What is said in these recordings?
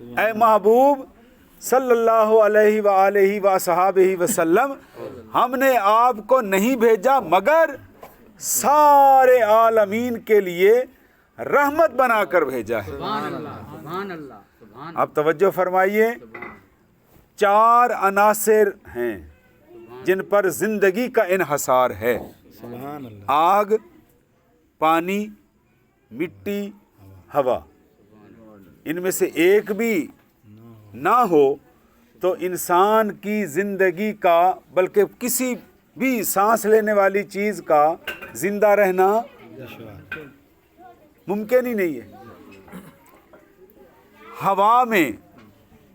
اے محبوب صلی اللہ علیہ وآلہ وصحابہ وسلم، ہم نے آپ کو نہیں بھیجا مگر سارے عالمین کے لیے رحمت بنا کر بھیجا ہے۔ اب توجہ فرمائیے، 4 عناصر ہیں جن پر زندگی کا انحصار ہے، آگ، پانی، مٹی، ہوا۔ ان میں سے ایک بھی نہ ہو تو انسان کی زندگی کا، بلکہ کسی بھی سانس لینے والی چیز کا زندہ رہنا ممکن ہی نہیں ہے۔ ہوا میں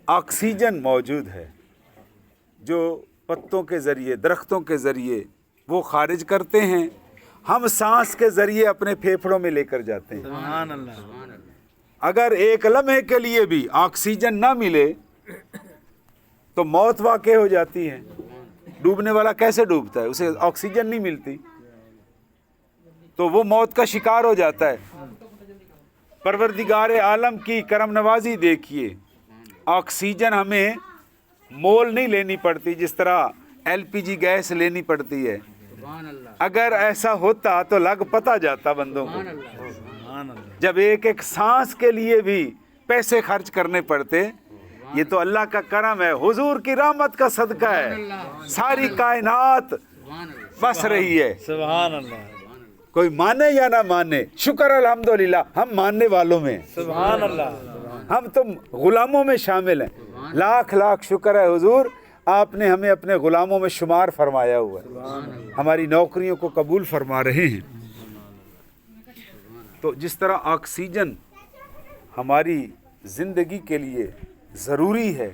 آکسیجن موجود ہے جو پتوں کے ذریعے، درختوں کے ذریعے وہ خارج کرتے ہیں، ہم سانس کے ذریعے اپنے پھیپھڑوں میں لے کر جاتے ہیں۔ سبحان اللہ۔ اگر ایک لمحے کے لیے بھی آکسیجن نہ ملے تو موت واقع ہو جاتی ہے۔ ڈوبنے والا کیسے ڈوبتا ہے؟ اسے آکسیجن نہیں ملتی تو وہ موت کا شکار ہو جاتا ہے۔ پروردگار عالم کی کرم نوازی دیکھیے، آکسیجن ہمیں مول نہیں لینی پڑتی جس طرح LPG گیس لینی پڑتی ہے۔ اگر ایسا ہوتا تو لگ پتہ جاتا بندوں کو، جب ایک ایک سانس کے لیے بھی پیسے خرچ کرنے پڑتے۔ یہ تو اللہ کا کرم ہے، حضور کی رحمت کا صدقہ ہے، ساری کائنات بس رہی ہے۔ سبحان اللہ۔ کوئی مانے یا نہ مانے، شکر الحمدللہ ہم ماننے والوں میں، سبحان اللہ۔ ہم تو غلاموں میں شامل ہیں۔ لاکھ لاکھ شکر ہے حضور، آپ نے ہمیں اپنے غلاموں میں شمار فرمایا ہوا ہے، ہماری نوکریوں کو قبول فرما رہے ہیں۔ تو جس طرح آکسیجن ہماری زندگی کے لیے ضروری ہے،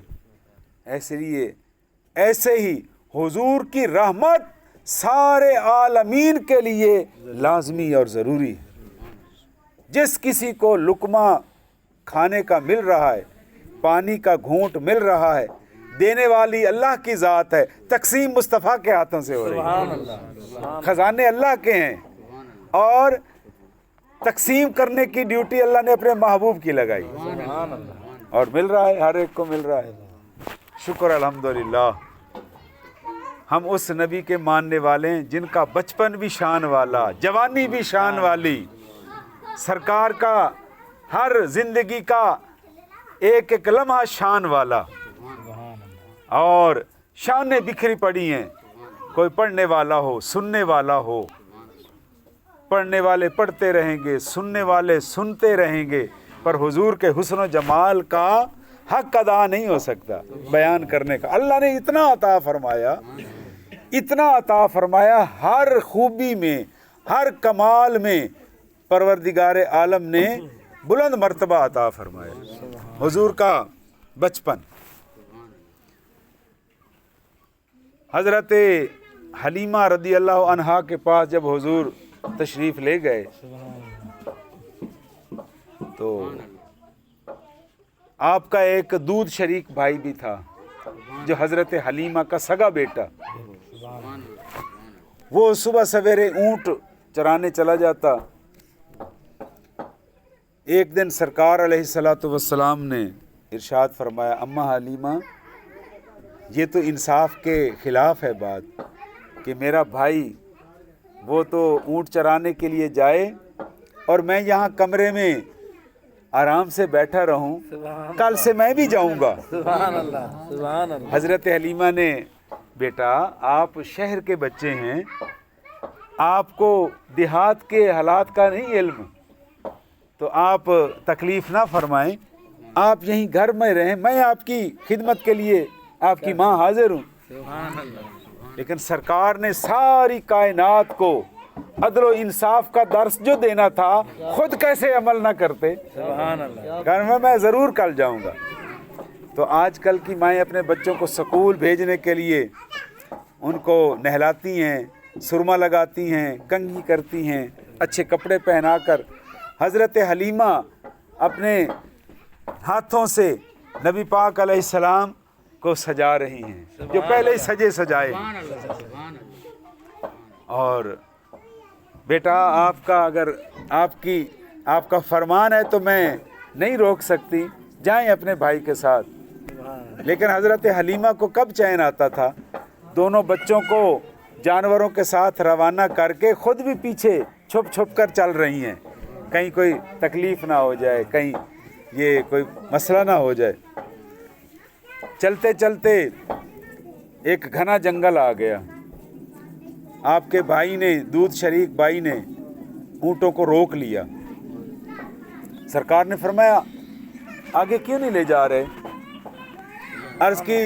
ایسے ہی حضور کی رحمت سارے عالمین کے لیے لازمی اور ضروری ہے۔ جس کسی کو لقمہ کھانے کا مل رہا ہے، پانی کا گھونٹ مل رہا ہے، دینے والی اللہ کی ذات ہے، تقسیم مصطفیٰ کے ہاتھوں سے ہو رہی ہے، خزانے اللہ کے ہیں، اور تقسیم کرنے کی ڈیوٹی اللہ نے اپنے محبوب کی لگائی، اور مل رہا ہے، ہر ایک کو مل رہا ہے۔ شکر الحمدللہ، ہم اس نبی کے ماننے والے ہیں جن کا بچپن بھی شان والا، جوانی بھی شان والی، سرکار کا ہر زندگی کا ایک ایک لمحہ شان والا، اور شانیں بکھری پڑی ہیں۔ کوئی پڑھنے والا ہو، سننے والا ہو، پڑھنے والے پڑھتے رہیں گے، سننے والے سنتے رہیں گے، پر حضور کے حسن و جمال کا حق ادا نہیں ہو سکتا بیان کرنے کا۔ اللہ نے اتنا عطا فرمایا، اتنا عطا فرمایا، ہر خوبی میں، ہر کمال میں پروردگار عالم نے بلند مرتبہ عطا فرمایا۔ حضور کا بچپن، حضرت حلیمہ رضی اللہ عنہا کے پاس جب حضور تشریف لے گئے تو آپ کا ایک دودھ شریک بھائی بھی تھا جو حضرت حلیمہ کا سگا بیٹا، وہ صبح سویرے اونٹ چرانے چلا جاتا۔ ایک دن سرکار علیہ الصلوۃ والسلام نے ارشاد فرمایا، اماں حلیمہ، یہ تو انصاف کے خلاف ہے بات کہ میرا بھائی وہ تو اونٹ چرانے کے لیے جائے اور میں یہاں کمرے میں آرام سے بیٹھا رہوں، کل سے میں بھی جاؤں گا۔ سبحان اللہ، سبحان اللہ۔ حضرت حلیمہ نے، بیٹا آپ شہر کے بچے ہیں، آپ کو دیہات کے حالات کا نہیں علم، تو آپ تکلیف نہ فرمائیں، آپ یہیں گھر میں رہیں، میں آپ کی خدمت کے لیے آپ کی ماں حاضر ہوں۔ سبحان اللہ۔ لیکن سرکار نے ساری کائنات کو عدل و انصاف کا درس جو دینا تھا، خود کیسے عمل نہ کرتے؟ سبحان اللہ۔ کہا میں ضرور کل جاؤں گا۔ تو آج کل کی مائیں اپنے بچوں کو سکول بھیجنے کے لیے ان کو نہلاتی ہیں، سرما لگاتی ہیں، کنگھی کرتی ہیں، اچھے کپڑے پہنا کر۔ حضرت حلیمہ اپنے ہاتھوں سے نبی پاک علیہ السلام کو سجا رہی ہیں، جو پہلے ہی سجے سجائے۔ اور بیٹا آپ کا، اگر آپ کی آپ کا فرمان ہے تو میں نہیں روک سکتی, جائیں اپنے بھائی کے ساتھ. لیکن حضرت حلیمہ کو کب چین آتا تھا, دونوں بچوں کو جانوروں کے ساتھ روانہ کر کے خود بھی پیچھے چھپ چھپ کر چل رہی ہیں, کہیں کوئی تکلیف نہ ہو جائے, کہیں یہ کوئی مسئلہ نہ ہو جائے. چلتے چلتے ایک گھنا جنگل آ گیا. آپ کے بھائی نے, دودھ شریک بھائی نے اونٹوں کو روک لیا. سرکار نے فرمایا آگے کیوں نہیں لے جا رہے؟ عرض کی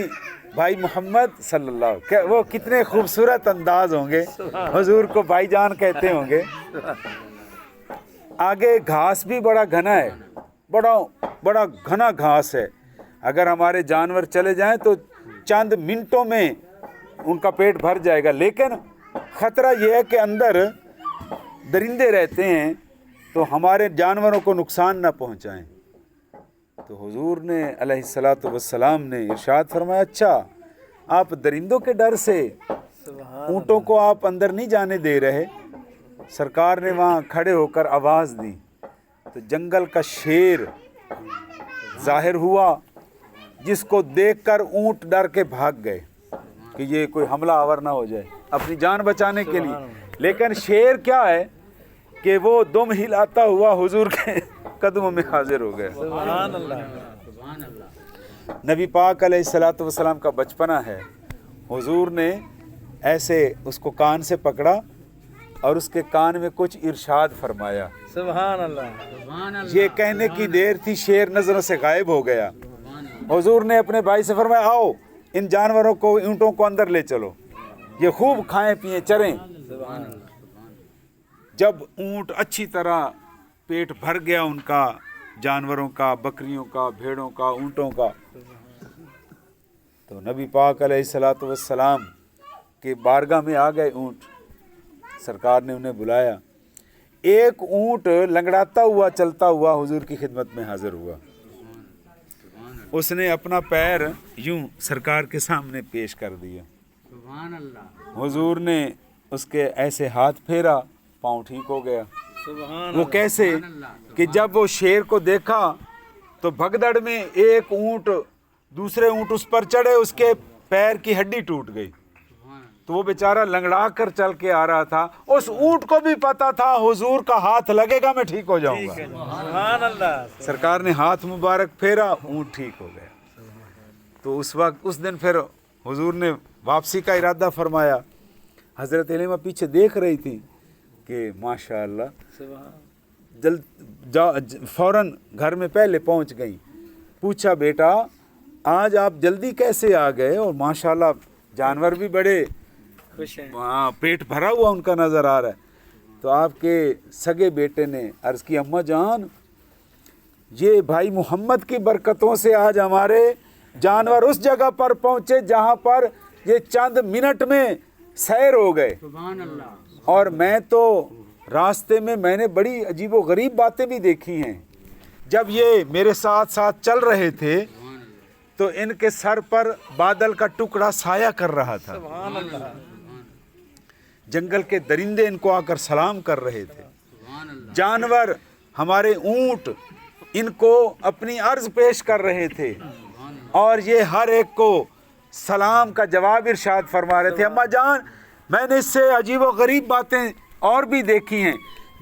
بھائی محمد صلی اللہ, وہ کتنے خوبصورت انداز ہوں گے, حضور کو بھائی جان کہتے ہوں گے. آگے گھاس بھی بڑا گھنا ہے, بڑا گھنا گھاس ہے. اگر ہمارے جانور چلے جائیں تو چند منٹوں میں ان کا پیٹ بھر جائے گا, لیکن خطرہ یہ ہے کہ اندر درندے رہتے ہیں تو ہمارے جانوروں کو نقصان نہ پہنچائیں. تو حضور نے علیہ الصلاۃ والسلام نے ارشاد فرمایا اچھا آپ درندوں کے ڈر سے اونٹوں کو آپ اندر نہیں جانے دے رہے. سرکار نے وہاں کھڑے ہو کر آواز دی تو جنگل کا شیر ظاہر ہوا, جس کو دیکھ کر اونٹ ڈر کے بھاگ گئے کہ یہ کوئی حملہ آور نہ ہو جائے اپنی جان بچانے کے لیے. لیکن شیر کیا ہے کہ وہ دم ہلاتا ہوا حضور کے قدموں میں حاضر ہو گیا. سبحان اللہ. نبی پاک علیہ الصلاۃ والسلام کا بچپنا ہے. حضور نے ایسے اس کو کان سے پکڑا اور اس کے کان میں کچھ ارشاد فرمایا. سبحان اللہ. یہ کہنے کی دیر تھی, شیر نظروں سے غائب ہو گیا. حضور نے اپنے بھائی سے فرمایا آؤ ان جانوروں کو, اونٹوں کو اندر لے چلو, یہ خوب کھائیں پئیں چریں. جب اونٹ اچھی طرح پیٹ بھر گیا ان کا, جانوروں کا, بکریوں کا, بھیڑوں کا, اونٹوں کا, تو نبی پاک علیہ الصلاۃ والسلام کے بارگاہ میں آ گئے اونٹ. سرکار نے انہیں بلایا. ایک اونٹ لنگڑاتا ہوا چلتا ہوا حضور کی خدمت میں حاضر ہوا. اس نے اپنا پیر یوں سرکار کے سامنے پیش کر دیا. حضور نے اس کے ایسے ہاتھ پھیرا, پاؤں ٹھیک ہو گیا. وہ کیسے کہ جب وہ شیر کو دیکھا تو بھگدڑ میں ایک اونٹ دوسرے اونٹ اس پر چڑھے, اس کے پیر کی ہڈی ٹوٹ گئی. تو وہ بیچارہ لنگڑا کر چل کے آ رہا تھا. اس اونٹ کو بھی پتا تھا حضور کا ہاتھ لگے گا میں ٹھیک ہو جاؤں گا. سبحان اللہ. سرکار نے ہاتھ مبارک پھیرا, اونٹ ٹھیک ہو گیا. تو اس وقت اس دن پھر حضور نے واپسی کا ارادہ فرمایا. حضرت حلیمہ پیچھے دیکھ رہی تھی کہ ماشاء اللہ فوراً گھر میں پہلے پہنچ گئیں. پوچھا بیٹا آج آپ جلدی کیسے آ گئے, اور ماشاء اللہ جانور بھی بڑے خوش ہیں. پیٹ بھرا ہوا ان کا نظر آ رہا ہے. تو آپ کے سگے بیٹے نے عرض کی اماں جان یہ بھائی محمد کی برکتوں سے آج ہمارے جانور اس جگہ پر پہنچے جہاں پر یہ چند منٹ میں سیر ہو گئے. اور میں تو راستے میں نے بڑی عجیب و غریب باتیں بھی دیکھی ہیں. جب یہ میرے ساتھ ساتھ چل رہے تھے تو ان کے سر پر بادل کا ٹکڑا سایہ کر رہا تھا. سبحان اللہ. جنگل کے درندے ان کو آ کر سلام کر رہے تھے. جانور ہمارے اونٹ ان کو اپنی عرض پیش کر رہے تھے, اور یہ ہر ایک کو سلام کا جواب ارشاد فرما رہے تھے. اماں جان میں نے اس سے عجیب و غریب باتیں اور بھی دیکھی ہیں.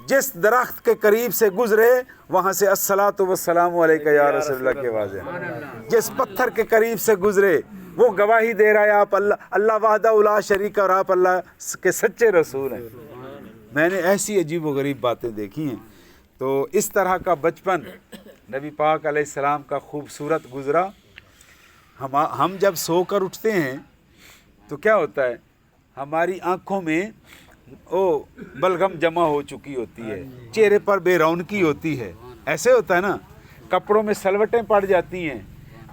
جس درخت کے قریب سے گزرے وہاں سے الصلاۃ والسلام علیکہ یا رسول اللہ کے واضح. جس پتھر کے قریب سے گزرے وہ گواہی دے رہا ہے آپ اللہ وحدہ لا شریک, اور آپ اللہ کے سچے رسول ہیں. میں نے ایسی عجیب و غریب باتیں دیکھی ہیں. تو اس طرح کا بچپن نبی پاک علیہ السلام کا خوبصورت گزرا. ہم جب سو کر اٹھتے ہیں تو کیا ہوتا ہے, ہماری آنکھوں میں بلغم جمع ہو چکی ہوتی ہے, چہرے پر بے رونقی ہوتی ہے. ایسے ہوتا ہے نا, کپڑوں میں سلوٹیں پڑ جاتی ہیں,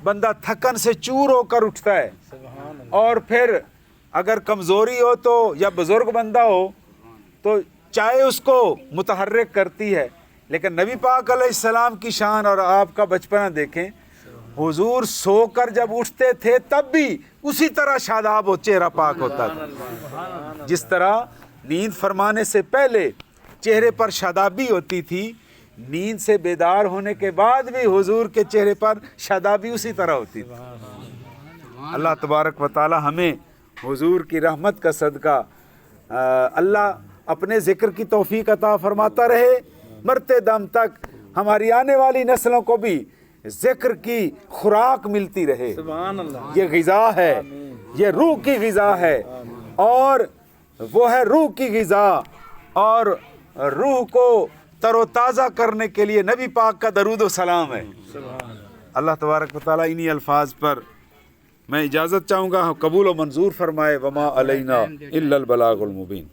بندہ تھکن سے چور ہو کر اٹھتا ہے. اور پھر اگر کمزوری ہو تو یا بزرگ بندہ ہو تو چائے اس کو متحرک کرتی ہے. لیکن نبی پاک علیہ السلام کی شان اور آپ کا بچپنا دیکھیں. حضور سو کر جب اٹھتے تھے تب بھی اسی طرح شاداب و چہرہ پاک ہوتا تھا. جس طرح نیند فرمانے سے پہلے چہرے پر شادابی ہوتی تھی, نیند سے بیدار ہونے کے بعد بھی حضور کے چہرے پر شادابی اسی طرح ہوتی تھی۔ اللہ تبارک و تعالی ہمیں حضور کی رحمت کا صدقہ اللہ اپنے ذکر کی توفیق عطا فرماتا رہے، مرتے دم تک ہماری آنے والی نسلوں کو بھی ذکر کی خوراک ملتی رہے۔ سبحان اللہ، یہ غذا ہے، یہ روح کی غذا ہے، اور وہ ہے روح کی غذا، اور روح کو تر و تازہ کرنے کے لیے نبی پاک کا درود و سلام ہے۔ سبحان اللہ۔ اللہ تبارک و تعالیٰ انہی الفاظ پر میں اجازت چاہوں گا، قبول و منظور فرمائے۔ وما علینا الا البلاغ المبین۔